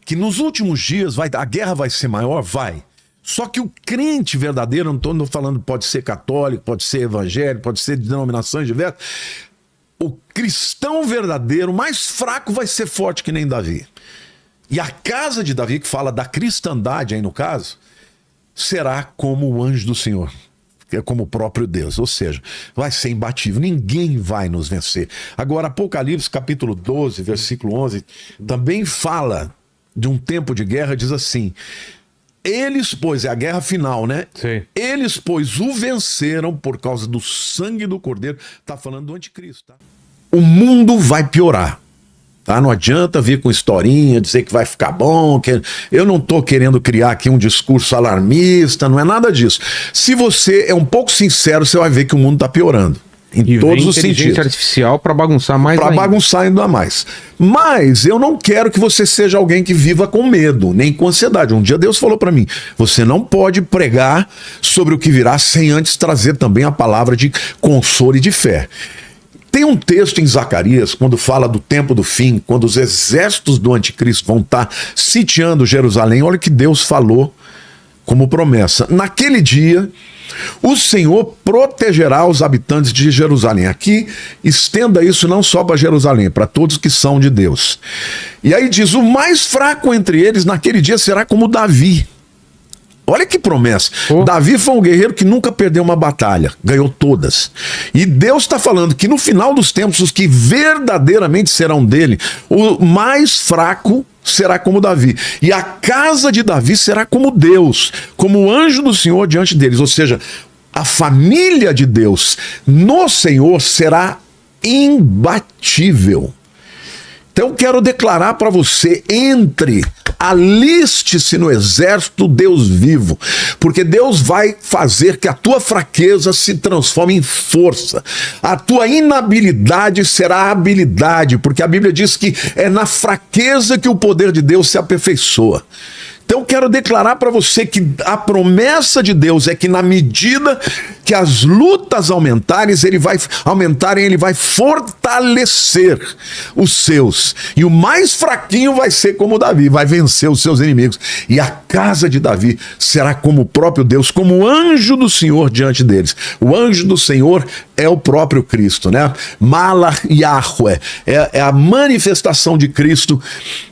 que nos últimos dias a guerra vai ser maior? Vai. Só que o crente verdadeiro, não estou falando, pode ser católico, pode ser evangélico, pode ser de denominações diversas, o cristão verdadeiro, mais fraco, vai ser forte que nem Davi. E a casa de Davi, que fala da cristandade aí no caso, será como o anjo do Senhor, que é como o próprio Deus, ou seja, vai ser imbatível, ninguém vai nos vencer. Agora, Apocalipse capítulo 12, versículo 11, também fala de um tempo de guerra, diz assim: eles, pois, é a guerra final, né? Sim. Eles, pois, o venceram por causa do sangue do Cordeiro. Tá falando do anticristo, tá? O mundo vai piorar, tá? Não adianta vir com historinha, dizer que vai ficar bom. Eu não tô querendo criar aqui um discurso alarmista, não é nada disso. Se você é um pouco sincero, você vai ver que o mundo tá piorando. Em todos os sentidos. Inteligência artificial para bagunçar mais ainda. Para bagunçar ainda mais. Mas eu não quero que você seja alguém que viva com medo, nem com ansiedade. Um dia Deus falou para mim: você não pode pregar sobre o que virá sem antes trazer também a palavra de consolo e de fé. Tem um texto em Zacarias, quando fala do tempo do fim, quando os exércitos do anticristo vão estar sitiando Jerusalém. Olha o que Deus falou como promessa: naquele dia o Senhor protegerá os habitantes de Jerusalém. Aqui, estenda isso não só para Jerusalém, para todos que são de Deus. E aí diz: o mais fraco entre eles naquele dia será como Davi. Olha que promessa. Davi foi um guerreiro que nunca perdeu uma batalha, ganhou todas. E Deus está falando que no final dos tempos, os que verdadeiramente serão dele, o mais fraco será como Davi. E a casa de Davi será como Deus, como o anjo do Senhor diante deles. Ou seja, a família de Deus no Senhor será imbatível. Então eu quero declarar para você: entre, aliste-se no exército Deus vivo, porque Deus vai fazer que a tua fraqueza se transforme em força, a tua inabilidade será habilidade, porque a Bíblia diz que é na fraqueza que o poder de Deus se aperfeiçoa. Então eu quero declarar para você que a promessa de Deus é que na medida que as lutas aumentarem, ele vai fortalecer os seus. E o mais fraquinho vai ser como Davi, vai vencer os seus inimigos. E a casa de Davi será como o próprio Deus, como o anjo do Senhor diante deles. O anjo do Senhor é o próprio Cristo, né? Malach Yahweh, é a manifestação de Cristo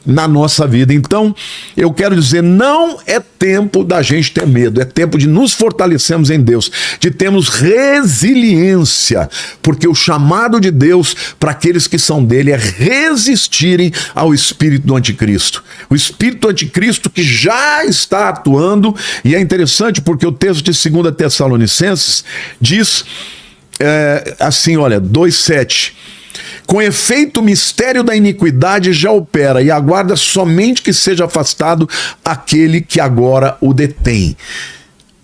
na nossa vida. Então, eu quero dizer, não é tempo da gente ter medo, é tempo de nos fortalecermos em Deus, de termos resiliência, porque o chamado de Deus para aqueles que são dele é resistirem ao espírito do anticristo. O espírito do anticristo que já está atuando, e é interessante porque o texto de 2 Tessalonicenses diz assim, olha, 2:7. Com efeito, o mistério da iniquidade já opera e aguarda somente que seja afastado aquele que agora o detém.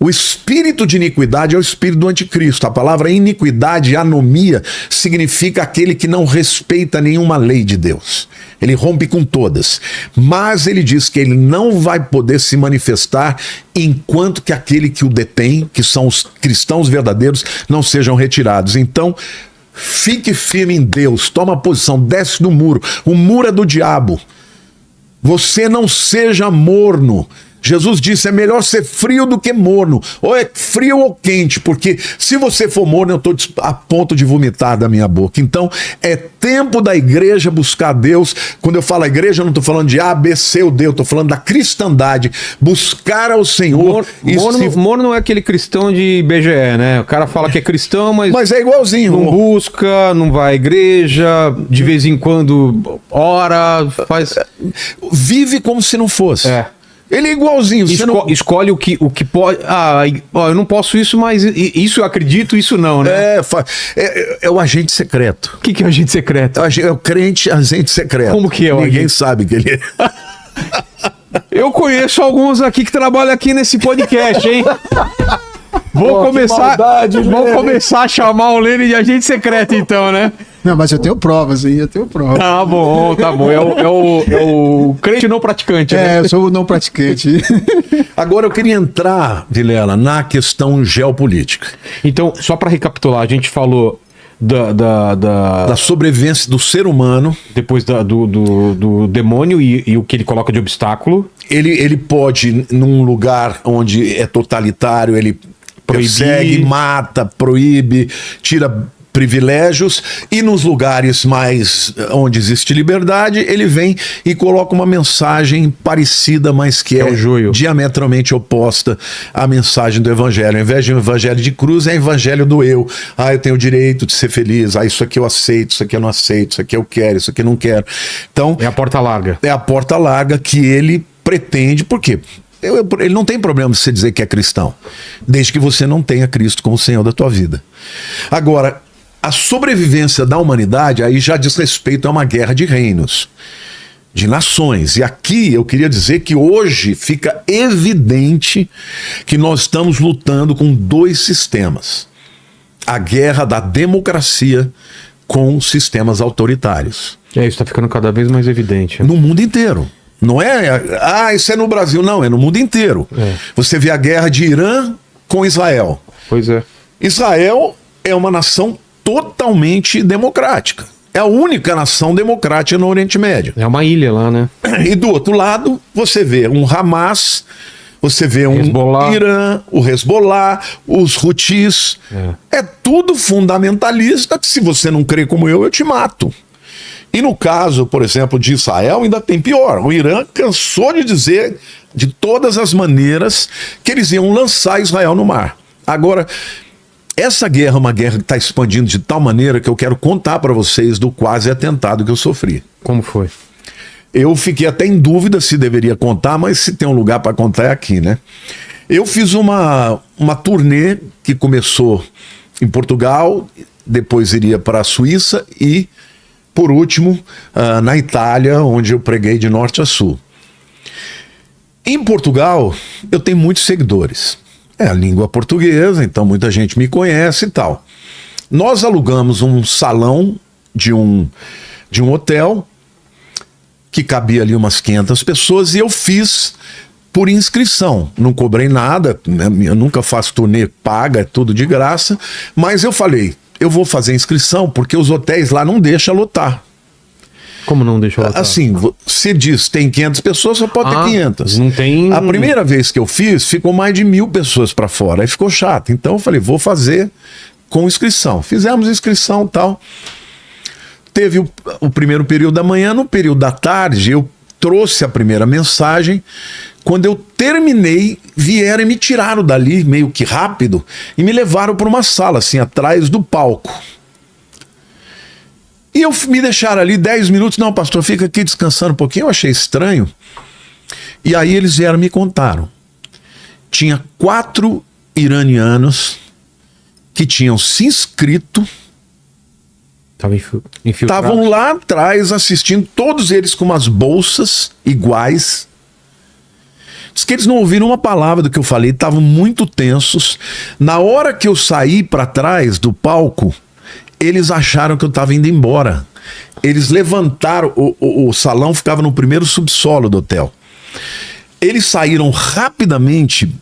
O espírito de iniquidade é o espírito do anticristo. A palavra iniquidade, anomia, significa aquele que não respeita nenhuma lei de Deus. Ele rompe com todas. Mas ele diz que ele não vai poder se manifestar enquanto que aquele que o detém, que são os cristãos verdadeiros, não sejam retirados. Então, fique firme em Deus, toma posição, desce do muro. O muro é do diabo. Você não seja morno. Jesus disse: é melhor ser frio do que morno, ou é frio ou quente, porque se você for morno, eu estou a ponto de vomitar da minha boca. Então, é tempo da igreja buscar Deus. Quando eu falo igreja, eu não estou falando de A, B, C ou D, eu estou falando da cristandade, buscar ao Senhor. Morno não é aquele cristão de IBGE, né? O cara fala que é cristão, mas é igualzinho. Não busca, não vai à igreja, de vez em quando ora, faz... Vive como se não fosse. Ele é igualzinho. Escolhe o que pode. Eu não posso isso, mas isso eu acredito, isso não, né? É o agente secreto. O que é o agente secreto? É o crente agente secreto. Como que é? Ninguém sabe que ele é. Eu conheço alguns aqui que trabalham aqui nesse podcast, hein? Vou começar a chamar o Lênin de agente secreto, então, né? Não, mas eu tenho provas, hein? Eu tenho provas. Tá bom. É o crente não praticante, né? Eu sou o não praticante. Agora eu queria entrar, Vilela, na questão geopolítica. Então, só para recapitular, a gente falou da sobrevivência do ser humano. Depois do demônio e o que ele coloca de obstáculo. Ele pode, num lugar onde é totalitário, ele persegue, mata, proíbe, tira privilégios, e nos lugares mais onde existe liberdade, ele vem e coloca uma mensagem parecida, mas que é diametralmente oposta à mensagem do evangelho. Ao invés de um evangelho de cruz, é evangelho do eu. Eu tenho o direito de ser feliz, isso aqui eu aceito, isso aqui eu não aceito, isso aqui eu quero, isso aqui eu não quero. Então, é a porta larga. É a porta larga que ele pretende, por quê? Ele não tem problema de você dizer que é cristão, desde que você não tenha Cristo como Senhor da tua vida. Agora, a sobrevivência da humanidade aí já diz respeito a uma guerra de reinos, de nações. E aqui eu queria dizer que hoje fica evidente que nós estamos lutando com dois sistemas. A guerra da democracia com sistemas autoritários. Isso está ficando cada vez mais evidente. No mundo inteiro. Não é, isso é no Brasil, não, é no mundo inteiro. Você vê a guerra de Irã com Israel. Pois é. Israel é uma nação totalmente democrática. É a única nação democrática no Oriente Médio. É uma ilha lá, né? E do outro lado, você vê um Hamas, você vê um Irã, o Hezbollah, os Houthis. É tudo fundamentalista, que se você não crê como eu te mato. E no caso, por exemplo, de Israel, ainda tem pior. O Irã cansou de dizer, de todas as maneiras, que eles iam lançar Israel no mar. Agora, essa guerra é uma guerra que está expandindo de tal maneira que eu quero contar para vocês do quase atentado que eu sofri. Como foi? Eu fiquei até em dúvida se deveria contar, mas se tem um lugar para contar é aqui, né? Eu fiz uma turnê que começou em Portugal, depois iria para a Suíça e, por último, na Itália, onde eu preguei de norte a sul. Em Portugal, eu tenho muitos seguidores. É a língua portuguesa, então muita gente me conhece e tal. Nós alugamos um salão de um hotel que cabia ali umas 500 pessoas e eu fiz por inscrição. Não cobrei nada, eu nunca faço turnê paga, é tudo de graça, mas eu falei, eu vou fazer inscrição porque os hotéis lá não deixam lotar. Como não deixa lotar? Assim, você diz, tem 500 pessoas, só pode ter 500. Não tem... A primeira vez que eu fiz, ficou mais de 1000 pessoas para fora. Aí ficou chato. Então eu falei, vou fazer com inscrição. Fizemos inscrição e tal. Teve o primeiro período da manhã. No período da tarde, eu trouxe a primeira mensagem. Quando eu terminei, vieram e me tiraram dali, meio que rápido, e me levaram para uma sala, assim, atrás do palco. E me deixaram ali 10 minutos. Não, pastor, fica aqui descansando um pouquinho. Eu achei estranho. E aí eles vieram e me contaram. Tinha 4 iranianos que tinham se inscrito. Estavam lá atrás assistindo, todos eles com umas bolsas iguais. Diz que eles não ouviram uma palavra do que eu falei, estavam muito tensos. Na hora que eu saí para trás do palco, eles acharam que eu estava indo embora. Eles levantaram, o salão ficava no primeiro subsolo do hotel. Eles saíram rapidamente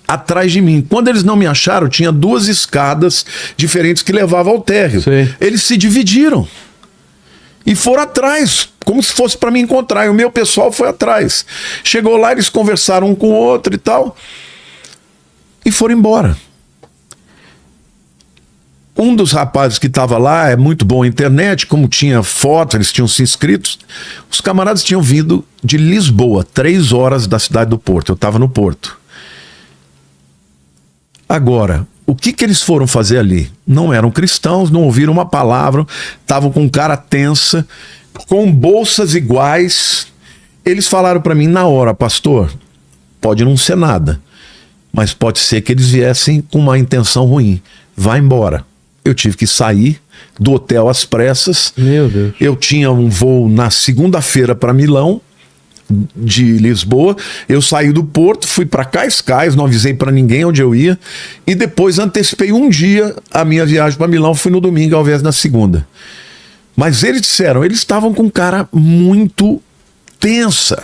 atrás de mim. Quando eles não me acharam, tinha 2 escadas diferentes que levavam ao térreo. Sim. Eles se dividiram e foram atrás, como se fosse para me encontrar. E o meu pessoal foi atrás. Chegou lá, eles conversaram um com o outro e tal, e foram embora. Um dos rapazes que estava lá, é muito bom a internet, como tinha foto, eles tinham se inscritos. Os camaradas tinham vindo de Lisboa, 3 horas da cidade do Porto. Eu estava no Porto. Agora, o que eles foram fazer ali? Não eram cristãos, não ouviram uma palavra, estavam com cara tensa, com bolsas iguais. Eles falaram para mim na hora, pastor, pode não ser nada, mas pode ser que eles viessem com uma intenção ruim. Vai embora. Eu tive que sair do hotel às pressas. Meu Deus. Eu tinha um voo na segunda-feira para Milão, de Lisboa. Eu saí do Porto, fui para Cascais, não avisei para ninguém onde eu ia, e depois antecipei um dia a minha viagem para Milão, fui no domingo ao invés da segunda. Mas eles disseram, eles estavam com cara muito tensa.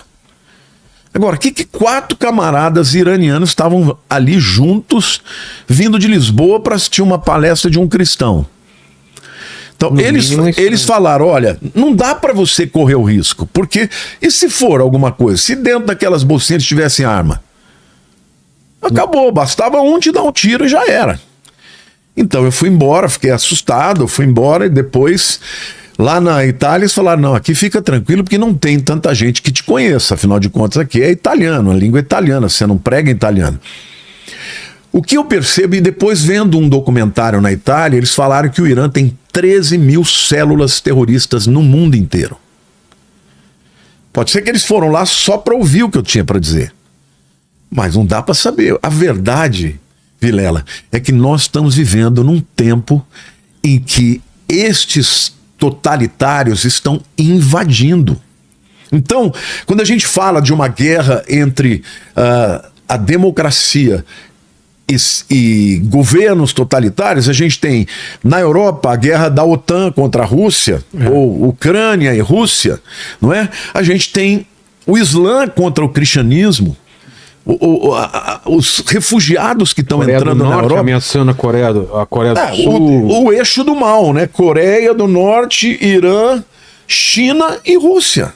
Agora, que 4 camaradas iranianos estavam ali juntos, vindo de Lisboa para assistir uma palestra de um cristão? Então, No eles mínimo, isso, né? falaram, olha, não dá para você correr o risco, porque e se for alguma coisa? Se dentro daquelas bolsinhas tivessem arma? Acabou, bastava um te dar um tiro e já era. Então eu fui embora, fiquei assustado, fui embora e depois, lá na Itália, eles falaram, não, aqui fica tranquilo porque não tem tanta gente que te conheça, afinal de contas aqui é italiano, a língua é italiana, você não prega em italiano. O que eu percebo, e depois vendo um documentário na Itália, eles falaram que o Irã tem 13 mil células terroristas no mundo inteiro. Pode ser que eles foram lá só para ouvir o que eu tinha para dizer. Mas não dá para saber. A verdade, Vilela, é que nós estamos vivendo num tempo em que estes totalitários estão invadindo. Então, quando a gente fala de uma guerra entre a democracia e governos totalitários, a gente tem na Europa a guerra da OTAN contra a Rússia, ou Ucrânia e Rússia, não é? A gente tem o Islã contra o cristianismo, os refugiados que estão entrando do na Norte Europa. ameaçando a Coreia do Sul. O eixo do mal, né? Coreia do Norte, Irã, China e Rússia.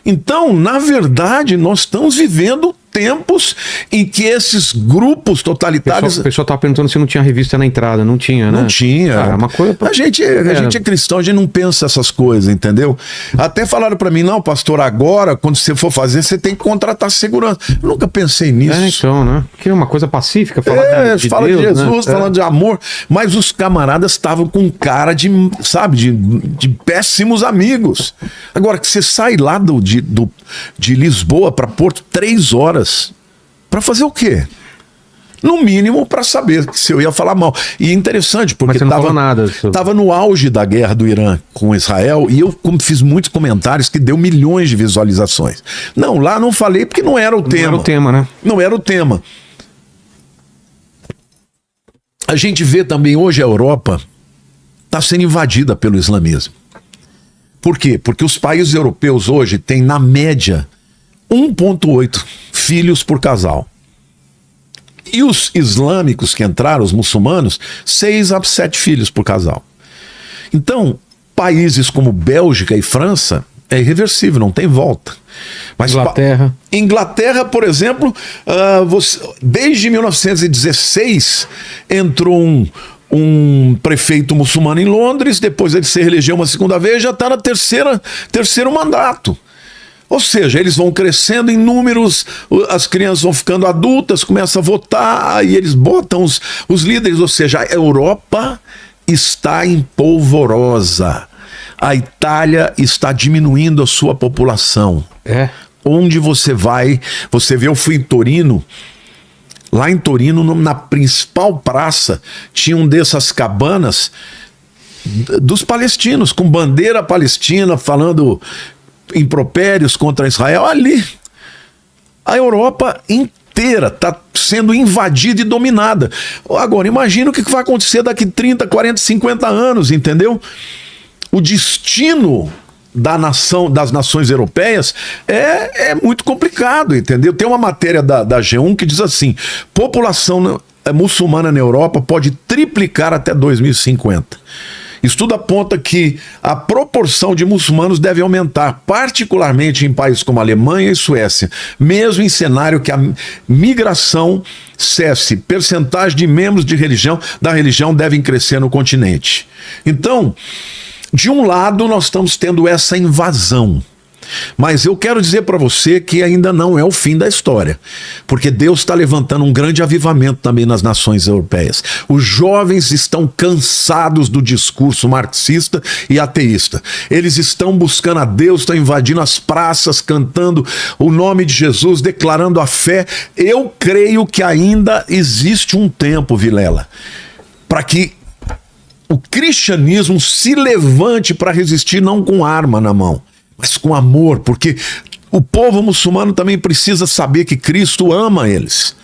Então, na verdade, nós estamos vivendo tempos em que esses grupos totalitários... O pessoal estava perguntando se não tinha revista na entrada. Não tinha, né? Não tinha. Cara, uma coisa... A gente é cristão, a gente não pensa essas coisas, entendeu? Até falaram para mim, não, pastor, agora, quando você for fazer, você tem que contratar segurança. Eu nunca pensei nisso. Então, né? Que é uma coisa pacífica, falar de fala Deus, de Jesus, né? falando de amor, mas os camaradas estavam com cara de, sabe, de péssimos amigos. Agora, que você sai lá de Lisboa para Porto 3 horas, para fazer o quê? No mínimo para saber se eu ia falar mal. E é interessante, porque estava no auge da guerra do Irã com Israel, e eu fiz muitos comentários que deu milhões de visualizações. Não, lá não falei porque não era o tema. Não era o tema, né? Não era o tema. A gente vê também hoje a Europa está sendo invadida pelo islamismo. Por quê? Porque os países europeus hoje têm, na média, 1,8 filhos por casal. E os islâmicos que entraram, os muçulmanos, 6 a 7 filhos por casal. Então, países como Bélgica e França é irreversível, não tem volta. Mas Inglaterra, por exemplo, desde 1916 entrou um prefeito muçulmano em Londres, depois ele se reelegeu uma segunda vez, já está na terceiro mandato. Ou seja, eles vão crescendo em números, as crianças vão ficando adultas, começam a votar, e eles botam os líderes. Ou seja, a Europa está em polvorosa. A Itália está diminuindo a sua população. Onde você vai, você vê, eu fui em Torino. Lá em Torino, na principal praça, tinha um dessas cabanas dos palestinos, com bandeira palestina, falando impropérios contra Israel. Ali, a Europa inteira está sendo invadida e dominada. Agora, imagina o que vai acontecer daqui 30, 40, 50 anos, entendeu? O destino das nações europeias é muito complicado, entendeu? Tem uma matéria da G1 que diz assim: população muçulmana na Europa pode triplicar até 2050. Estudo aponta que a proporção de muçulmanos deve aumentar, particularmente em países como Alemanha e Suécia, mesmo em cenário que a migração cesse. Percentagem de membros da religião devem crescer no continente. Então, de um lado, nós estamos tendo essa invasão. Mas eu quero dizer para você que ainda não é o fim da história, porque Deus está levantando um grande avivamento também nas nações europeias. Os jovens estão cansados do discurso marxista e ateísta. Eles estão buscando a Deus, estão invadindo as praças, cantando o nome de Jesus, declarando a fé. Eu creio que ainda existe um tempo, Vilela, para que o cristianismo se levante para resistir, não com arma na mão, mas com amor, porque o povo muçulmano também precisa saber que Cristo ama eles.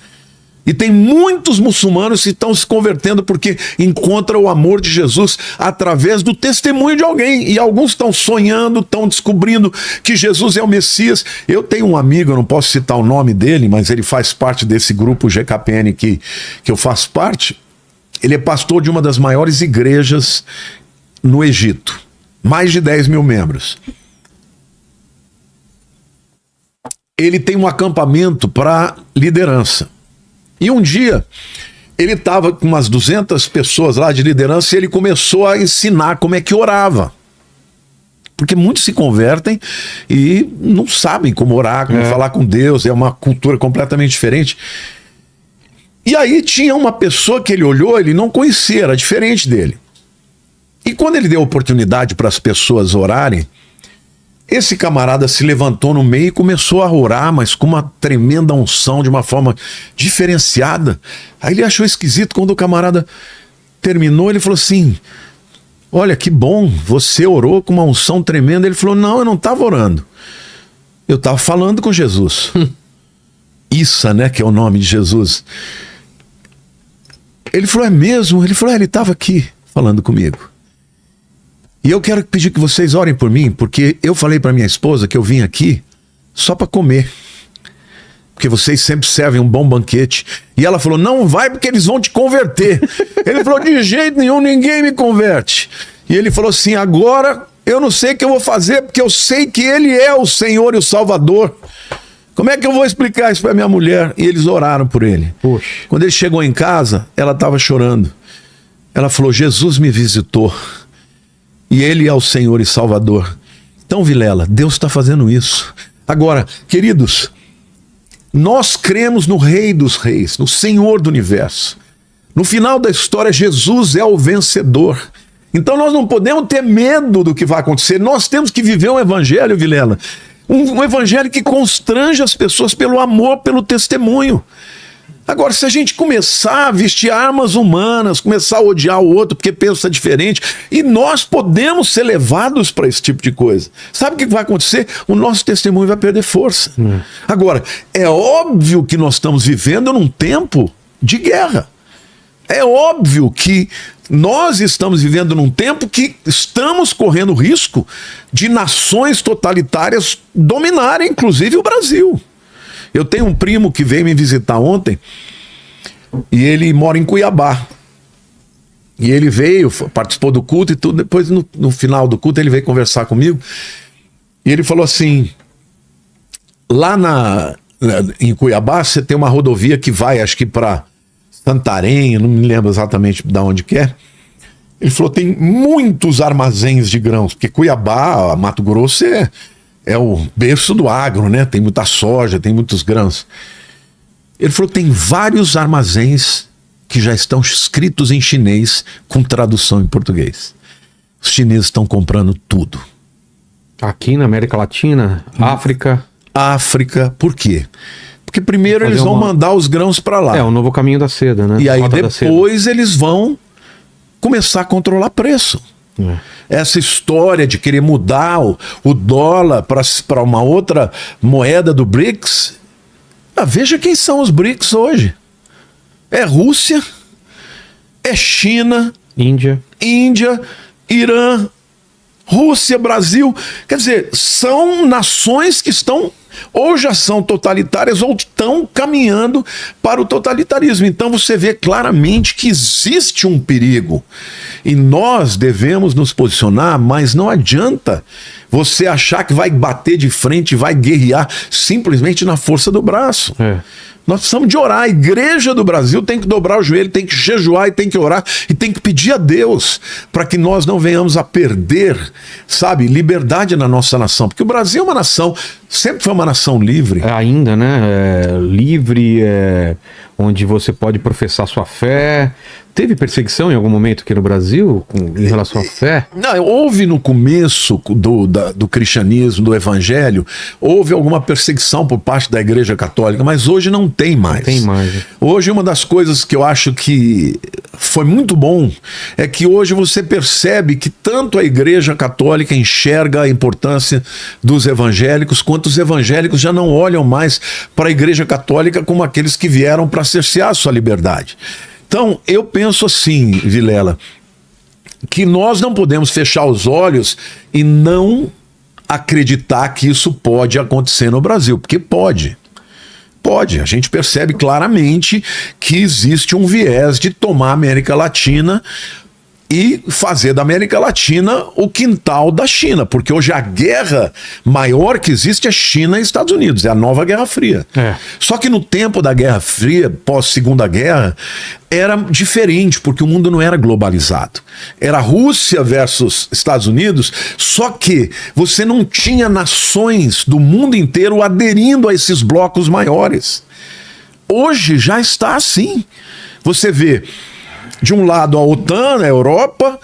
E tem muitos muçulmanos que estão se convertendo porque encontram o amor de Jesus através do testemunho de alguém. E alguns estão sonhando, estão descobrindo que Jesus é o Messias. Eu tenho um amigo, eu não posso citar o nome dele, mas ele faz parte desse grupo GKPN que eu faço parte. Ele é pastor de uma das maiores igrejas no Egito. Mais de 10 mil membros. Ele tem um acampamento para liderança. E um dia, ele estava com umas 200 pessoas lá de liderança e ele começou a ensinar como é que orava. Porque muitos se convertem e não sabem como orar, como falar com Deus, é uma cultura completamente diferente. E aí tinha uma pessoa que ele olhou, ele não conhecia, era diferente dele. E quando ele deu oportunidade para as pessoas orarem, esse camarada se levantou no meio e começou a orar, mas com uma tremenda unção, de uma forma diferenciada. Aí ele achou esquisito. Quando o camarada terminou, ele falou assim: olha, que bom, você orou com uma unção tremenda. Ele falou: não, eu não estava orando, eu estava falando com Jesus. Issa, né, que é o nome de Jesus. Ele falou: é mesmo? Ele falou: ele estava aqui falando comigo. E eu quero pedir que vocês orem por mim, porque eu falei para minha esposa que eu vim aqui só para comer. Porque vocês sempre servem um bom banquete. E ela falou: não vai, porque eles vão te converter. Ele falou: de jeito nenhum, ninguém me converte. E ele falou assim: agora eu não sei o que eu vou fazer, porque eu sei que ele é o Senhor e o Salvador. Como é que eu vou explicar isso para minha mulher? E eles oraram por ele. Poxa. Quando ele chegou em casa, ela estava chorando. Ela falou: Jesus me visitou. E ele é o Senhor e Salvador. Então, Vilela, Deus está fazendo isso. Agora, queridos, nós cremos no Rei dos Reis, no Senhor do Universo. No final da história, Jesus é o vencedor. Então nós não podemos ter medo do que vai acontecer. Nós temos que viver um evangelho, Vilela. Um evangelho que constrange as pessoas pelo amor, pelo testemunho. Agora, se a gente começar a vestir armas humanas, começar a odiar o outro porque pensa diferente, e nós podemos ser levados para esse tipo de coisa, sabe o que vai acontecer? O nosso testemunho vai perder força. Agora, é óbvio que nós estamos vivendo num tempo de guerra. É óbvio que nós estamos vivendo num tempo que estamos correndo risco de nações totalitárias dominarem, inclusive o Brasil. Eu tenho um primo que veio me visitar ontem e ele mora em Cuiabá. E ele veio, participou do culto e tudo. Depois, no final do culto, ele veio conversar comigo. E ele falou assim: lá em Cuiabá, você tem uma rodovia que vai, acho que para Santarém, eu não me lembro exatamente de onde que é. Ele falou: tem muitos armazéns de grãos, porque Cuiabá, Mato Grosso, é o berço do agro, né? Tem muita soja, tem muitos grãos. Ele falou que tem vários armazéns que já estão escritos em chinês com tradução em português. Os chineses estão comprando tudo. Aqui na América Latina, África. África, por quê? Porque primeiro eles vão mandar os grãos para lá. É, o novo caminho da seda, né? E aí depois eles vão começar a controlar preço. Essa história de querer mudar o dólar para uma outra moeda do BRICS. Veja quem são os BRICS hoje. É Rússia, é China, Índia, Irã, Rússia, Brasil. Quer dizer, são nações que estão ou já são totalitárias ou estão caminhando para o totalitarismo. Então você vê claramente que existe um perigo e nós devemos nos posicionar, mas não adianta você achar que vai bater de frente, vai guerrear simplesmente na força do braço. Nós precisamos de orar. A igreja do Brasil tem que dobrar o joelho, tem que jejuar e tem que orar e tem que pedir a Deus para que nós não venhamos a perder, sabe, liberdade na nossa nação. Porque o Brasil é uma nação, sempre foi uma nação livre. Ainda, né? Livre, onde você pode professar sua fé. Teve perseguição em algum momento aqui no Brasil em relação à fé? Não, houve no começo do cristianismo, do evangelho, houve alguma perseguição por parte da Igreja Católica, mas hoje não tem mais. Tem mais. Hoje uma das coisas que eu acho que foi muito bom é que hoje você percebe que tanto a Igreja Católica enxerga a importância dos evangélicos, quanto os evangélicos já não olham mais para a Igreja Católica como aqueles que vieram para cercear a sua liberdade. Então, eu penso assim, Vilela, que nós não podemos fechar os olhos e não acreditar que isso pode acontecer no Brasil, porque pode. Pode. A gente percebe claramente que existe um viés de tomar a América Latina e fazer da América Latina o quintal da China, porque hoje a guerra maior que existe é China e Estados Unidos, é a nova Guerra Fria. Só que no tempo da Guerra Fria, pós-Segunda Guerra, era diferente, porque o mundo não era globalizado. Era Rússia versus Estados Unidos, só que você não tinha nações do mundo inteiro aderindo a esses blocos maiores. Hoje já está assim. Você vê de um lado a OTAN, a Europa,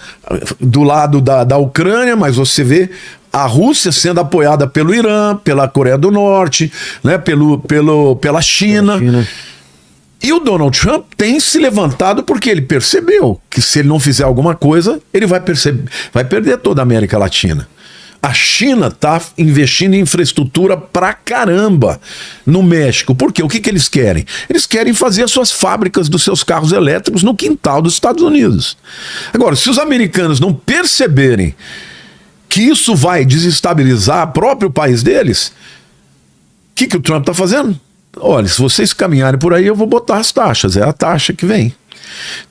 do lado da Ucrânia, mas você vê a Rússia sendo apoiada pelo Irã, pela Coreia do Norte, né, pela China. E o Donald Trump tem se levantado porque ele percebeu que se ele não fizer alguma coisa, ele vai perder toda a América Latina. A China está investindo em infraestrutura pra caramba no México. Por quê? O que eles querem? Eles querem fazer as suas fábricas dos seus carros elétricos no quintal dos Estados Unidos. Agora, se os americanos não perceberem que isso vai desestabilizar o próprio país deles, o que o Trump está fazendo? Olha, se vocês caminharem por aí, eu vou botar as taxas. É a taxa que vem.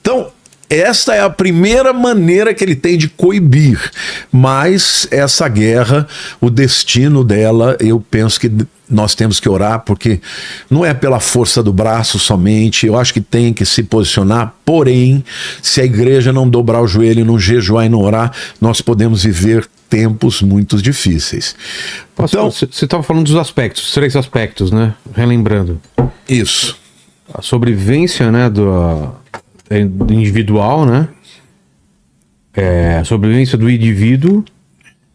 Então, esta é a primeira maneira que ele tem de coibir. Mas essa guerra, o destino dela, eu penso que nós temos que orar, porque não é pela força do braço somente. Eu acho que tem que se posicionar. Porém, se a igreja não dobrar o joelho, não jejuar e não orar, nós podemos viver tempos muito difíceis. Então, você estava falando dos aspectos, os 3 aspectos, né? Relembrando. Isso. A sobrevivência, né, do individual, né? A sobrevivência do indivíduo,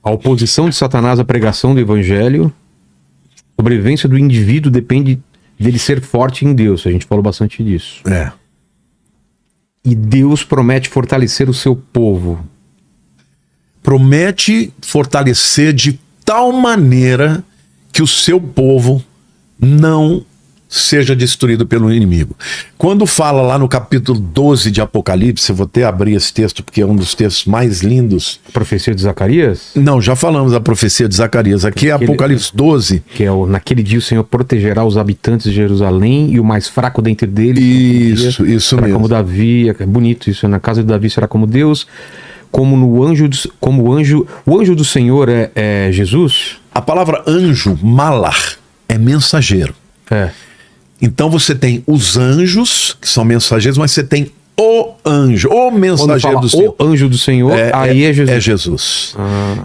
a oposição de Satanás à pregação do evangelho. A sobrevivência do indivíduo depende dele ser forte em Deus. A gente falou bastante disso. E Deus promete fortalecer o seu povo. Promete fortalecer de tal maneira que o seu povo não seja destruído pelo inimigo. Quando fala lá no capítulo 12 de Apocalipse, eu vou até abrir esse texto porque é um dos textos mais lindos. A profecia de Zacarias? Não, já falamos da profecia de Zacarias. Aqui é Apocalipse 12. Que é naquele dia o Senhor protegerá os habitantes de Jerusalém e o mais fraco dentre deles. Isso mesmo. Como Davi, é bonito isso, na casa de Davi será como Deus. O anjo do Senhor é Jesus? A palavra anjo, malar, é mensageiro. Então você tem os anjos, que são mensageiros, mas você tem o anjo, o mensageiro do Senhor. O anjo do Senhor, aí é Jesus. É Jesus.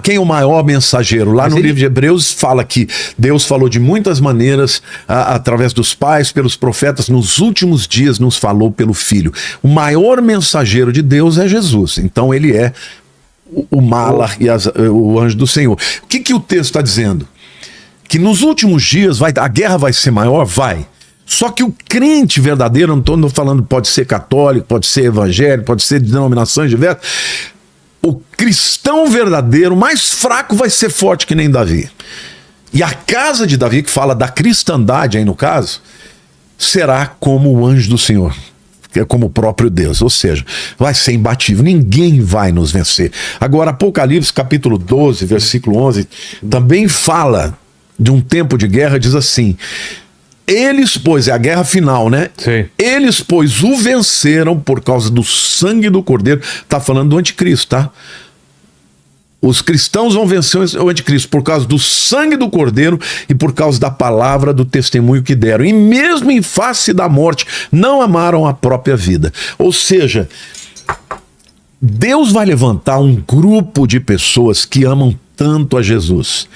Quem é o maior mensageiro? Lá no livro de Hebreus fala que Deus falou de muitas maneiras, através dos pais, pelos profetas, nos últimos dias nos falou pelo Filho. O maior mensageiro de Deus é Jesus. Então ele é o malar e o anjo do Senhor. O que o texto está dizendo? Que nos últimos dias a guerra vai ser maior? Vai. Só que o crente verdadeiro, não estou falando, pode ser católico, pode ser evangélico, pode ser de denominações diversas. O cristão verdadeiro, mais fraco, vai ser forte que nem Davi. E a casa de Davi, que fala da cristandade aí no caso, será como o anjo do Senhor, que é como o próprio Deus, ou seja, vai ser imbatível, ninguém vai nos vencer. Agora, Apocalipse capítulo 12, versículo 11, também fala de um tempo de guerra, diz assim: eles, pois, é a guerra final, né? Sim. Eles, pois, o venceram por causa do sangue do Cordeiro. Tá falando do anticristo, tá? Os cristãos vão vencer o anticristo por causa do sangue do Cordeiro e por causa da palavra do testemunho que deram. E mesmo em face da morte, não amaram a própria vida. Ou seja, Deus vai levantar um grupo de pessoas que amam tanto a Jesus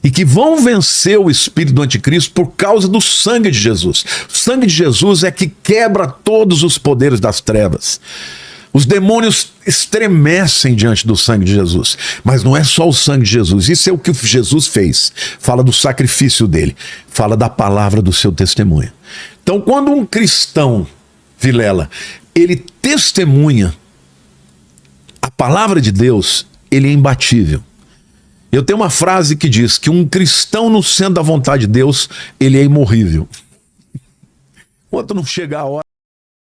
e que vão vencer o espírito do anticristo por causa do sangue de Jesus. O sangue de Jesus é que quebra todos os poderes das trevas. Os demônios estremecem diante do sangue de Jesus. Mas não é só o sangue de Jesus. Isso é o que Jesus fez. Fala do sacrifício dele. Fala da palavra do seu testemunho. Então, quando um cristão, Vilela, ele testemunha a palavra de Deus, ele é imbatível. Eu tenho uma frase que diz que um cristão no centro da vontade de Deus, ele é imorrível. Enquanto não chegar a hora